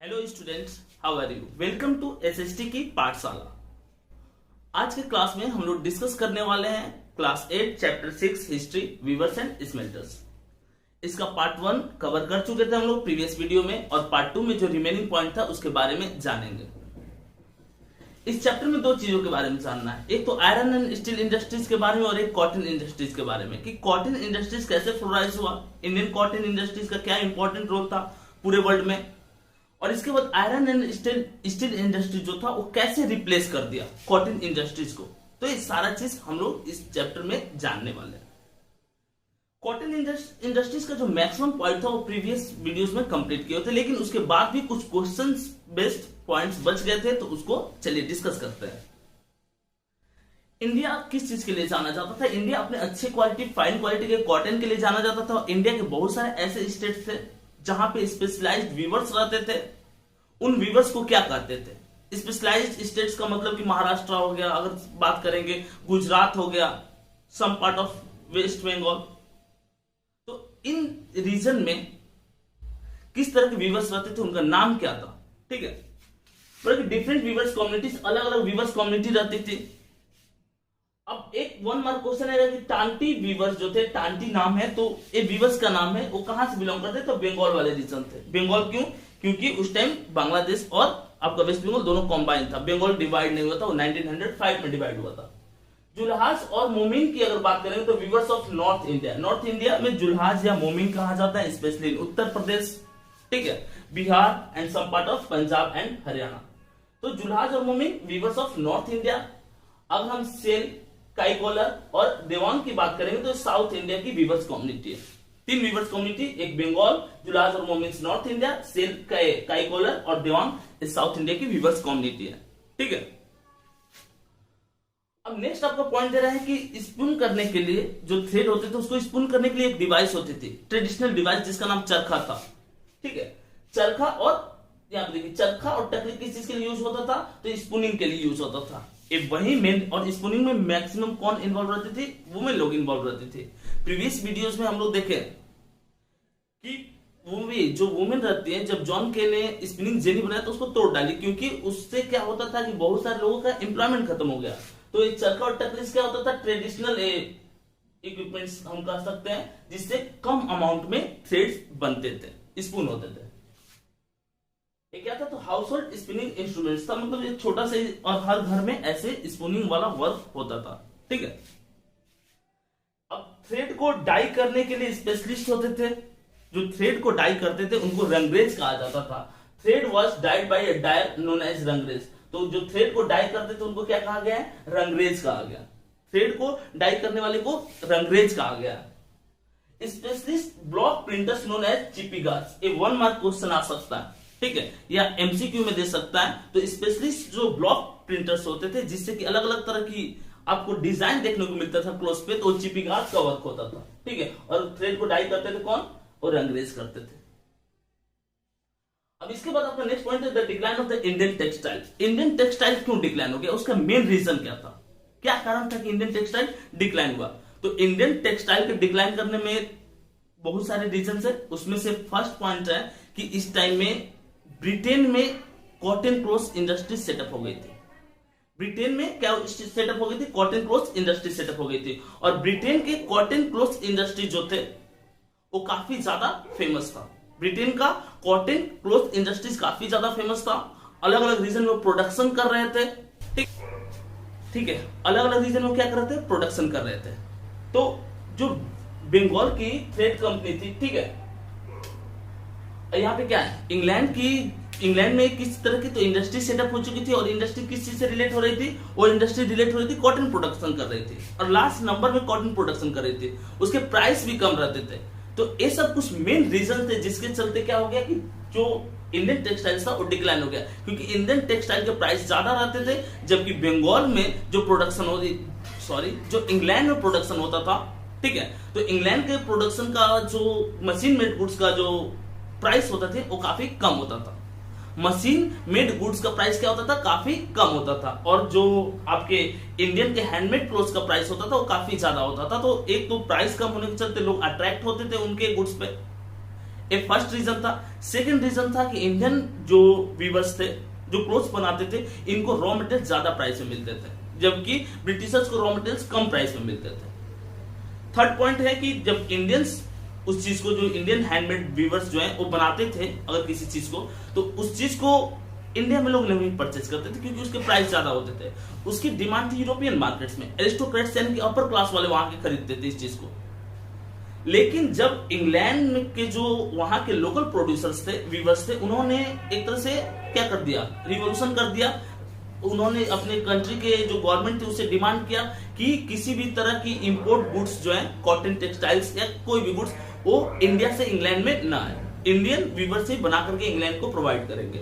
Hello students, how are you. Welcome to SST की पाठशाला। आज के क्लास में हम लोग डिस्कस करने वाले हैं class 8 chapter 6 history weavers and smelters. इसका पार्ट 1 कवर कर चुके थे हम लोग प्रीवियस वीडियो में, और पार्ट 2 में जो रिमेनिंग पॉइंट था उसके बारे में जानेंगे। इस चैप्टर में दो चीजों के बारे में जानना है, एक तो आयरन एंड स्टील इंडस्ट्रीज के बारे में और एक कॉटन इंडस्ट्रीज के बारे में, कि कॉटन इंडस्ट्रीज कैसे फ्लोराइज हुआ, इंडियन कॉटन इंडस्ट्रीज का क्या इंपॉर्टेंट रोल था पूरे वर्ल्ड में, और इसके बाद आयरन एंड स्टील इंडस्ट्री जो था वो कैसे रिप्लेस कर दिया कॉटन इंडस्ट्रीज को। तो ये सारा चीज हम लोग इस चैप्टर में जानने वाले हैं। कॉटन इंडस्ट्रीज का जो मैक्सिमम पॉइंट था वो प्रीवियस वीडियोस में कंप्लीट किए थे, लेकिन उसके बाद भी कुछ क्वेश्चंस बेस्ड पॉइंट्स बच गए थे, तो उसको चलिए डिस्कस करते हैं। इंडिया किस चीज के लिए जाना जाता था? इंडिया अपने अच्छे क्वालिटी फाइन क्वालिटी के कॉटन के लिए जाना जाता था। इंडिया के बहुत सारे ऐसे स्टेट थे जहां पे स्पेशलाइज्ड वीवर्स रहते थे। उन वीवर्स को क्या कहते थे? स्पेशलाइज्ड स्टेट्स का मतलब कि महाराष्ट्र हो गया, अगर बात करेंगे गुजरात हो गया, some part of West Bengal. तो इन रीजन में किस तरह के वीवर्स रहते थे, उनका नाम क्या था? ठीक है, डिफरेंट वीवर्स कम्युनिटीज, अलग अलग वीवर्स कम्युनिटी रहती थी। अब एक वन मार्क क्वेश्चन है कि टांटी वीवर्स जो थे, टांटी नाम है, तो ये वीवर्स का नाम है, वो कहां से बिलोंग करते? तो बंगाल वाले रीजन थे। बंगाल क्यों? क्योंकि उस टाइम बांग्लादेश और आपका वेस्ट बंगाल दोनों कॉम्बाइन था, बंगाल डिवाइड नहीं हुआ था, वो 1905 में डिवाइड हुआ था। जुल्हाज और मोमिन की अगर बात करें तो weavers of North India, North India में जुल्हाज या मोमिन कहा जाता है, स्पेशली उत्तर प्रदेश, ठीक है, Bihar and some part of Punjab and Haryana. तो जुल्हाज और मोमिन वीवर्स ऑफ नॉर्थ इंडिया। अब हम सेल, काइकोलर और देवांग की बात करेंगे तो साउथ इंडिया की वीवर्स कम्युनिटी है। तीन वीवर्स कम्युनिटी, एक बंगाल, जुलाज और मोमिन्स नॉर्थ इंडिया, सेल, काइकोलर और देवांग साउथ इंडिया की वीवर्स कम्युनिटी है। ठीक है, अब नेक्स्ट आपका पॉइंट दे रहा है कि स्पून करने के लिए जो थ्रेड होते थे उसको स्पून करने के लिए एक डिवाइस होती थी, ट्रेडिशनल डिवाइस, जिसका नाम चरखा था। ठीक है, चरखा, और यहाँ पे देखिए चरखा और टकली किस चीज के लिए यूज होता था? तो स्पूनिंग के लिए यूज होता था। ये वही मेन, और स्पूनिंग में मैक्सिमम कौन इन्वॉल्व रहते थे? वुमेन लोग इन्वॉल्व रहते थे। प्रीवियस वीडियोस में हम लोग देखे कि जो वुमेन रहती है, जब जॉन के ने स्पिनिंग जेनी बनाया तो उसको तोड़ डाली, क्योंकि उससे क्या होता था कि बहुत सारे लोगों का एम्प्लॉयमेंट खत्म हो गया। तो ये चरखा और टकली क्या होता था? ट्रेडिशनल इक्विपमेंट्स हम कह सकते हैं, जिससे कम अमाउंट में थ्रेड्स बनते थे, स्पून होते थे। ये क्या था? तो हाउस होल्ड स्पिनिंग इंस्ट्रूमेंट्स था, मतलब एक छोटा से, और हर घर में ऐसे स्पूनिंग वाला वर्क होता था। ठीक है, अब थ्रेड को डाई करने के लिए स्पेशलिस्ट होते थे। जो थ्रेड को डाई करते थे उनको रंगरेज कहा जाता था। Thread was dyed by a dyer known as रंगरेज। तो जो थ्रेड को डाई करते थे उनको क्या कहा गया है? रंगरेज कहा गया। थ्रेड को डाई करने वाले को रंगरेज कहा गया। Specialist block printers known as चिपीगार्स। ये वन मार्क क्वेश्चन आ सकता है, ठीक है, या एमसीक्यू में दे सकता है। तो स्पेशलिस्ट जो ब्लॉक प्रिंटर्स होते थे, जिससे कि अलग अलग तरह की आपको डिजाइन देखने को मिलता था क्लोथ पे, तो चिपीगार्स का वर्क होता था। ठीक है, और थ्रेड को डाई करते थे कौन? और रंगरेज करते थे। अब इसके बाद आपका नेक्स्ट पॉइंट है the decline of the Indian textile. Indian textile क्यों डिक्लाइन हो गया? उसका मेन रीजन क्या था? क्या कारण था कि इंडियन टेक्सटाइल डिक्लाइन हुआ? तो इंडियन टेक्सटाइल के डिक्लाइन करने में बहुत सारे रीजन है। उसमें से फर्स्ट पॉइंट है कि इस टाइम में ब्रिटेन में कॉटन क्लॉथ इंडस्ट्री सेटअप हो गई थी। ब्रिटेन में क्या सेटअप हो गई थी? कॉटन क्लॉथ इंडस्ट्री सेटअप हो गई थी। और ब्रिटेन के कॉटन क्लॉथ इंडस्ट्री जो थे वो काफी ज्यादा फेमस था। ब्रिटेन का कॉटन क्लॉथ इंडस्ट्रीज काफी ज्यादा फेमस था। अलग अलग रीजन में प्रोडक्शन कर रहे थे। ठीक है, अलग अलग रीजन में क्या कर रहे थे? प्रोडक्शन कर रहे थे। तो जो बंगाल की थ्रेड कंपनी थी, ठीक है, यहाँ पे क्या है? इंग्लैंड में किस तरह की तो इंडस्ट्री सेटअप हो चुकी थी, और इंडस्ट्री किस चीज से रिलेट हो रही थी? वो इंडस्ट्री रिलेट हो रही थी, कॉटन प्रोडक्शन कर रही थी, और लास्ट नंबर में कॉटन प्रोडक्शन कर रही थी। उसके प्राइस भी कम रहते थे। तो ये सब कुछ मेन रीजन थे जिसके चलते क्या हो गया कि जो इंडियन टेक्सटाइल था वो डिक्लाइन हो गया, क्योंकि इंडियन टेक्सटाइल के प्राइस ज्यादा रहते थे, जबकि बंगाल में जो प्रोडक्शन जो इंग्लैंड में प्रोडक्शन होता था, ठीक है, तो इंग्लैंड के प्रोडक्शन का जो मशीन मेड गुड्स का जो प्राइस होता थे वो काफी कम होता था। मशीन मेड गुड्स का प्राइस क्या होता था? काफी कम होता था। और जो आपके इंडियन के हैंडमेड क्लोथ्स का प्राइस होता था वो काफी ज्यादा होता था। तो एक तो प्राइस कम होने के चलते लोग अट्रैक्ट होते थे उनके गुड्स पे। एक फर्स्ट रीजन था। सेकंड रीजन था कि इंडियन जो वीवर्स थे, जो क्लोथ्स बनाते थे, इनको रॉ मटेरियल ज्यादा प्राइस में मिलते थे, जबकि ब्रिटिशर्स को रॉ मटेरियल्स कम प्राइस में मिलते थे। थर्ड पॉइंट है कि जब इंडियंस उस चीज को, जो इंडियन हैंडमेड वीवर्स जो है वो बनाते थे अगर किसी चीज को, तो उस चीज को इंडिया में लोग नहीं परचेज करते थे क्योंकि उसके प्राइस ज्यादा होते थे। उसकी डिमांड थी यूरोपियन मार्केट्स में, एरिस्टोक्रेट्स यानी कि अपर क्लास वाले वहां के खरीदते थे इस चीज को। लेकिन जब इंग्लैंड के जो वहां के लोकल प्रोड्यूसर्स थे, वीवर्स थे, उन्होंने एक तरह से क्या कर दिया, रिवॉल्यूशन कर दिया। उन्होंने अपने कंट्री के जो गवर्नमेंट थी उससे डिमांड किया कि किसी भी तरह की इंपोर्ट गुड्स जो है, कॉटन, टेक्सटाइल्स या कोई भी गुड्स, वो इंडिया से इंग्लैंड में ना आए, इंडियन वीवर से बना करके इंग्लैंड को प्रोवाइड करेंगे।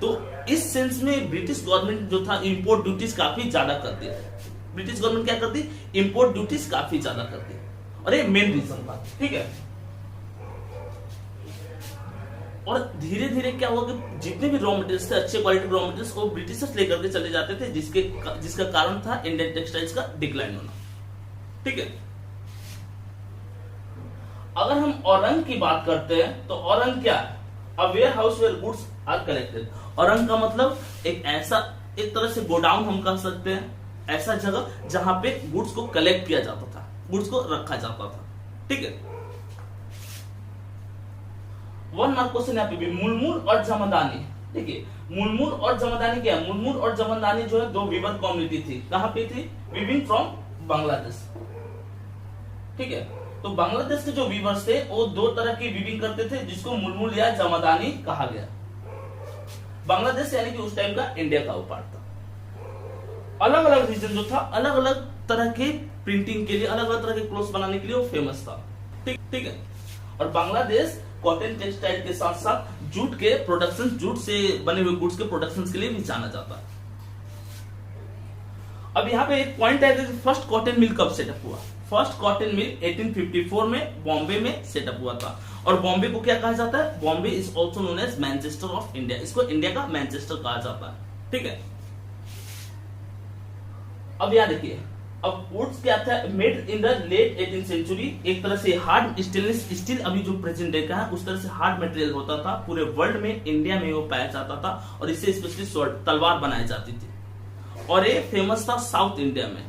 तो इस सेंस में ब्रिटिश गवर्नमेंट जो था इंपोर्ट ड्यूटीज काफी ज्यादा कर दी। ब्रिटिश गवर्नमेंट क्या करती, इंपोर्ट ड्यूटीज काफी ज्यादा कर दी, और ये मेन रीजन था। ठीक है, और धीरे धीरे क्या हुआ कि जितने भी रॉ मटेरियल्स थे, अच्छे क्वालिटी रॉ मटेरियल्स, वो ब्रिटिशर्स लेकर के चले जाते थे, जिसका कारण था इंडियन टेक्सटाइल्स का डिक्लाइन होना। ठीक है, अगर हम औरंग की बात करते हैं तो औरंग क्या है, a warehouse where goods are collected. औरंग का मतलब एक ऐसा, एक तरह से गोडाउन हम कह सकते हैं, ऐसा जगह जहां पे गुड्स को कलेक्ट किया जाता था, गुड्स को रखा जाता था। ठीक है, वन मार्क क्वेश्चन यहाँ पे भी, मुलमुल और जमदानी। देखिए, मुलमुल और जमदानी क्या है, मुलमुल और जमदानी जो है दो वीवर कम्युनिटी थी, कहां पे थी, वीविंग फ्रॉम बांग्लादेश। ठीक है, तो बांग्लादेश के जो वीवर्स थे वो दो तरह की वीविंग करते थे, जिसको मुलमुल या जमदानी कहा गया। बांग्लादेश यानी कि उस टाइम का इंडिया का पार्ट था। अलग अलग रीजन जो था, अलग अलग तरह के प्रिंटिंग के लिए, अलग अलग तरह के क्लोथ्स बनाने के लिए वो फेमस था। ठीक है, और बांग्लादेश कॉटन टेक्सटाइल के साथ साथ जूट के प्रोडक्शन, जूट से बने हुए गुड्स के प्रोडक्शन के लिए भी जाना जाता है। अब यहाँ पे एक पॉइंट है कि फर्स्ट कॉटन मिल कब सेटअप हुआ। फर्स्ट कॉटन मिल 1854 में बॉम्बे में सेटअप हुआ था, और बॉम्बे को क्या कहा जाता है, Bombay is also known as Manchester of India, इसको इंडिया का मैनचेस्टर कहा जाता है। ठीक है, अब यहाँ देखिए, अब वुड्स क्या था, made in the late 18th century, एक तरह से हार्ड स्टेनलेस स्टील, अभी जो प्रेजेंट डे का है उस तरह से हार्ड मटेरियल होता था, पूरे वर्ल्ड में, इंडिया में वो पाया जाता था, और इससे स्पेशली तलवार बनाई जाती थी, और ये फेमस था साउथ इंडिया में।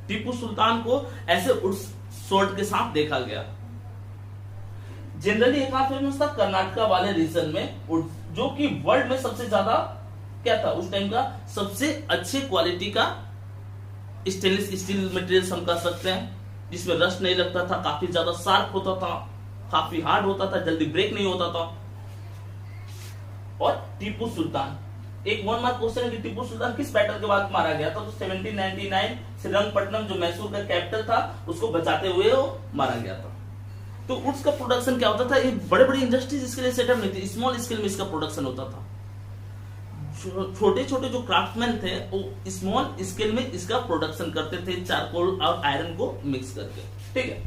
टीपू सुल्तान को ऐसे वुड्स स्वॉर्ड के साथ देखा गया। जनरली एक फेमस था कर्नाटका वाले रीजन में, जो कि वर्ल्ड में सबसे ज्यादा क्या था उस टाइम का, सबसे अच्छे क्वालिटी का स्टेनलेस स्टील मटेरियल हम कह सकते हैं, जिसमें रस्ट नहीं लगता था, काफी ज्यादा शार्प होता था, काफी हार्ड होता था, जल्दी ब्रेक नहीं होता था। और टीपू सुल्तान, एक वन मार्क क्वेश्चन है कि टीपू सुल्तान किस बैटल के बाद मारा गया था, तो 1799 श्रीरंगपट्टनम जो मैसूर का कैपिटल था उसको बचाते हुए वो मारा गया था। तो वुड्स का प्रोडक्शन क्या होता था, ये बड़े बड़े इंडस्ट्रीज इसके लिए सेटअप नहीं थी, स्मॉल स्केल में इसका प्रोडक्शन होता था। छोटे छोटे जो क्राफ्टमैन थे वो स्मॉल स्केल में इसका प्रोडक्शन करते थे, चारकोल और आयरन को मिक्स करके। ठीक है,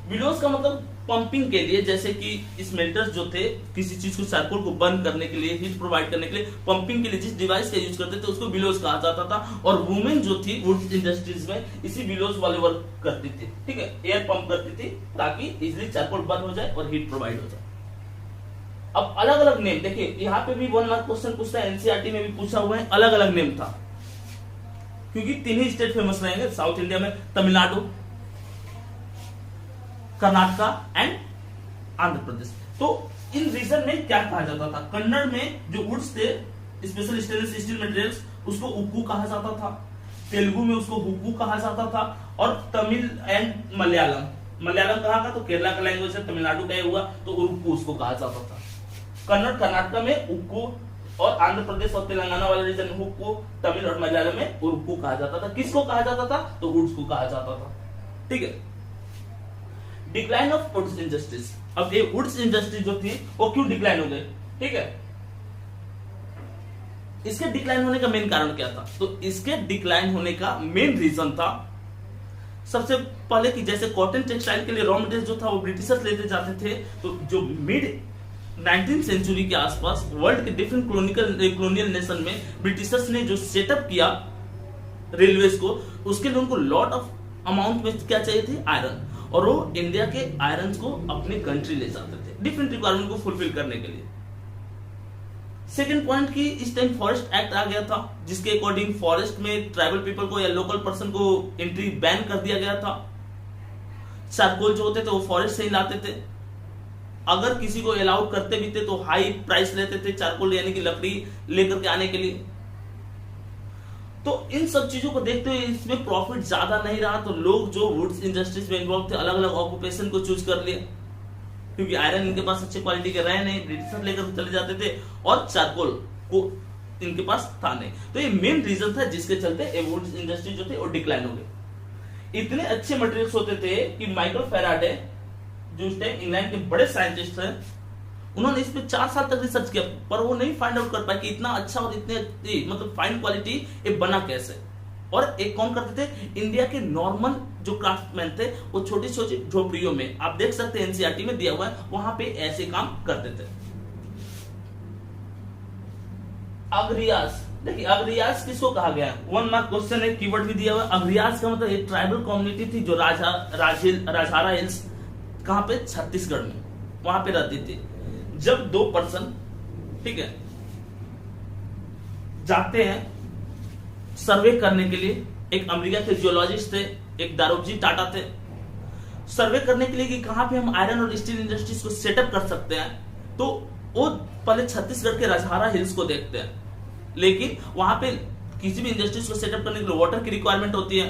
बिलोज का मतलब पंपिंग के लिए, जैसे कि स्मेल्टर्स जो थे किसी चीज को, चारकोल को बर्न करने के लिए, हीट प्रोवाइड करने के लिए, पंपिंग के लिए जिस डिवाइस का यूज करते थे उसको बिलोज कहा जाता था। और वुमेन जो थी वुड इंडस्ट्रीज में इसी बिलोज वाले वर्क करती थी। ठीक है, एयर पंप करती थी ताकि इजिली चारकोल बर्न हो जाए और हीट प्रोवाइड हो जाए। अब अलग अलग नेम देखिए, यहाँ पे भी वन मार्क क्वेश्चन पूछता है, एनसीईआरटी में भी पूछा हुआ है, अलग अलग नेम था, क्योंकि तीन ही स्टेट फेमस रहेंगे साउथ इंडिया में, तमिलनाडु, कर्नाटका एंड आंध्र प्रदेश। तो इन रीजन में क्या कहा जाता था, कन्नड़ में जो वुड्स थे, स्पेशल स्टेनलेस स्टील मटेरियल्स, उसको उक्कू कहा जाता था, तेलुगु में उसको हुक्कू कहा जाता था, और तमिल एंड मलयालम, मलयालम कहाँ का, तो केरला का लैंग्वेज है, तमिलनाडु का हुआ तो उरुक्कू उसको कहा जाता था। कन्नड़ कर्नाटका में उक्कू, और आंध्र प्रदेश और तेलंगाना वाले रीजन में हुक्कू, तमिल और मलयालम में उरुक्कू कहा जाता था। किसको कहा जाता था, तो वुड्स को कहा जाता था। ठीक है, डिक्लाइन ऑफ वुड्स इंडस्ट्रीज। अब ये वुड्स इंडस्ट्री जो थी वो क्यों डिक्लाइन हो गई, ठीक है, इसके डिक्लाइन होने का मेन कारण क्या था, तो इसके डिक्लाइन होने का मेन रीजन था सबसे पहले कि जैसे कॉटन टेक्सटाइल के लिए रॉ मटेरियल जो था वो ब्रिटिशर्स लेते जाते थे, तो जो मिड 19th सेंचुरी के आसपास वर्ल्ड के डिफरेंट कॉलोनियल नेशन में ब्रिटिशर्स ने जो सेटअप किया रेलवेज को, उसके लिए उनको लॉट ऑफ अमाउंट में क्या चाहिए थी, आयरन, और वो इंडिया के आयरन को अपने कंट्री ले जाते थे। डिफरेंट रिक्वायरमेंट को फुलफिल करने के लिए। सेकेंड पॉइंट की इस टाइम फॉरेस्ट एक्ट आ गया था, जिसके अकॉर्डिंग फॉरेस्ट में ट्राइबल पीपल को या लोकल पर्सन को एंट्री बैन कर दिया गया था। चारकोल जो होते थे वो फॉरेस्ट से ही लाते थे, अगर किसी को अलाउ करते भी थे तो हाई प्राइस लेते थे चारकोल यानी कि लकड़ी लेकर के आने के लिए। तो इन सब चीजों को देखते हुए इसमें प्रॉफिट ज्यादा नहीं रहा, तो लोग जो वुड्स इंडस्ट्रीज में इन्वॉल्व थे अलग अलग ऑक्यूपेशन को चूज कर लिए, क्योंकि आयरन इनके पास अच्छे क्वालिटी के रहे नहीं, ब्रिटिशर लेकर चले जाते थे, और चारकोल को इनके पास था नहीं। तो ये मेन रीजन था जिसके चलते वुड्स इंडस्ट्री जो थे वो डिक्लाइन हो गई। इतने अच्छे मटेरियल्स होते थे कि माइकल फैराडे जो उस टाइम इंग्लैंड के बड़े साइंटिस्ट थे, उन्होंने इस पे 4 साल तक रिसर्च किया, पर वो नहीं फाइंड आउट कर पाए कि इतना अच्छा और इतने मतलब फाइन क्वालिटी ये बना कैसे। और एक कौन करते थे, इंडिया के नॉर्मल जो क्राफ्टमैन थे वो छोटी छोटी झोपड़ियों में, आप देख सकते हैं एनसीईआरटी में दिया हुआ है, वहां पे ऐसे काम करते थे। अग्रियास, देखिए अग्रियास किसको कहा गया, 1 मार्क क्वेश्चन है, कीवर्ड भी दिया हुआ है। अग्रियास का मतलब एक ट्राइबल कम्युनिटी थी जो राजहारा हिल्स, कहां पे, छत्तीसगढ़ में, वहां पे रहती थी। जब 2 पर्सन, ठीक है, जाते हैं सर्वे करने के लिए, एक अमेरिका के जियोलॉजिस्ट थे, एक दारोजी टाटा थे, सर्वे करने के लिए कि कहां पे हम आयरन और स्टील इंडस्ट्रीज को सेटअप कर सकते हैं, तो वो पहले छत्तीसगढ़ के राजहारा हिल्स को देखते हैं। लेकिन वहां पे किसी भी इंडस्ट्रीज को सेटअप करने के लिए वाटर की रिक्वायरमेंट होती है,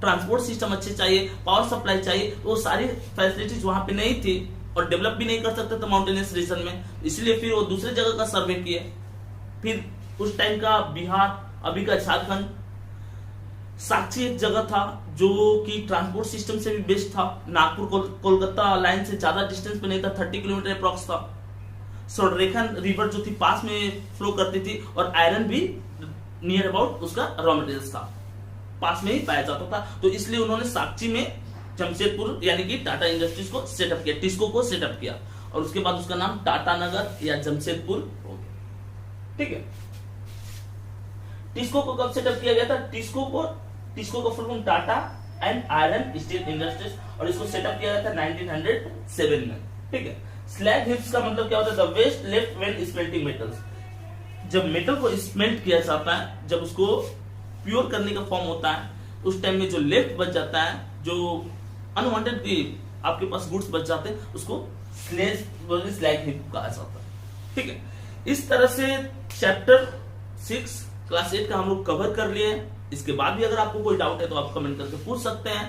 ट्रांसपोर्ट सिस्टम अच्छे चाहिए, पावर सप्लाई चाहिए, तो वो सारी फैसिलिटीज वहां पे नहीं थी और डेवलप भी नहीं कर सकते थे माउंटेनियस रीजन में, इसलिए फिर वो दूसरे जगह का सर्वे किए। फिर उस टाइम का बिहार, अभी का झारखंड, साक्षी एक जगह था जो कि ट्रांसपोर्ट सिस्टम से भी बेस्ट था, नागपुर कोलकाता लाइन से ज्यादा डिस्टेंस पे नहीं था, 30 किलोमीटर अप्रॉक्स था। सोडरेखन रिवर जो थी पास में फ्लो करती थी, और आयरन भी नियर अबाउट उसका रॉ मटेरियल्स था, पास में ही पाया जाता था। तो इसलिए उन्होंने साक्षी में जमशेदपुर यानी कि टाटा इंडस्ट्रीज को सेटअप किया, टिस्को को सेटअप किया, और उसके बाद उसका नाम टाटा नगर या जमशेदपुर हो गया। ठीक है, टिस्को को कब सेटअप किया गया था, टिस्को को full form Tata and iron steel industries, और इसको सेटअप किया गया था 1907 में। ठीक है, स्लैग हिप्स का मतलब क्या होता है, the waste left when smelting metals, जब मेटल को स्मेल्ट किया जाता है, जब उसको प्योर करने का फॉर्म होता है, उस टाइम में जो लेफ्ट बच जाता है, जो अनवांटेड आपके पास गुड्स बच जाते हैं, उसको स्लैग हिप कहा जाता है। ठीक है, इस तरह से चैप्टर 6 क्लास 8 का हम लोग कवर कर लिए हैं। इसके बाद भी अगर आपको कोई डाउट है तो आप कमेंट करके पूछ सकते हैं।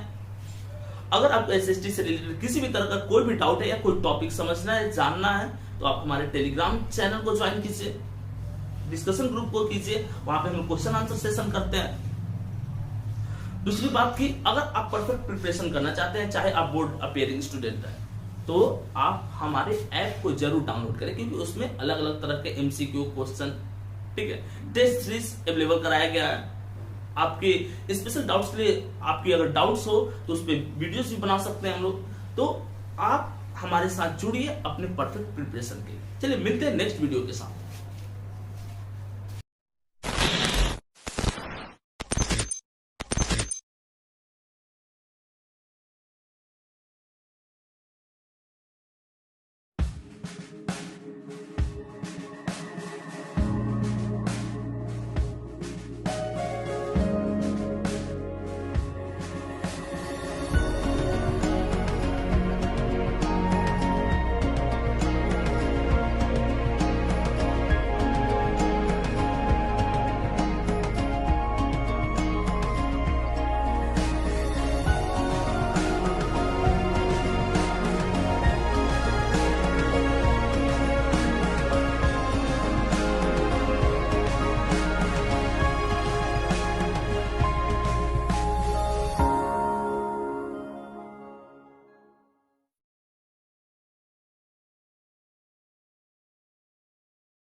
अगर आपको एसएसटी से रिलेटेड किसी भी तरह का कोई भी डाउट है या कोई टॉपिक समझना है, जानना है, तो आप हमारे टेलीग्राम चैनल को ज्वाइन कीजिए, डिस्कशन ग्रुप को कीजिए, वहां पे हम लोग क्वेश्चन आंसर सेशन करते हैं। दूसरी बात की, अगर आप परफेक्ट प्रिपरेशन करना चाहते हैं, चाहे आप बोर्ड अपियरिंग स्टूडेंट हैं, तो आप हमारे ऐप को जरूर डाउनलोड करें, क्योंकि उसमें अलग अलग तरह के एमसीक्यू क्वेश्चन, ठीक है, टेस्ट सीरीज अवेलेबल कराया गया है। आपके स्पेशल डाउट्स के लिए, आपकी अगर डाउट्स हो तो उस पर वीडियोस भी बना सकते हैं हम लोग। तो आप हमारे साथ जुड़िए अपने परफेक्ट प्रिपरेशन के लिए। चलिए मिलते हैं नेक्स्ट वीडियो के साथ।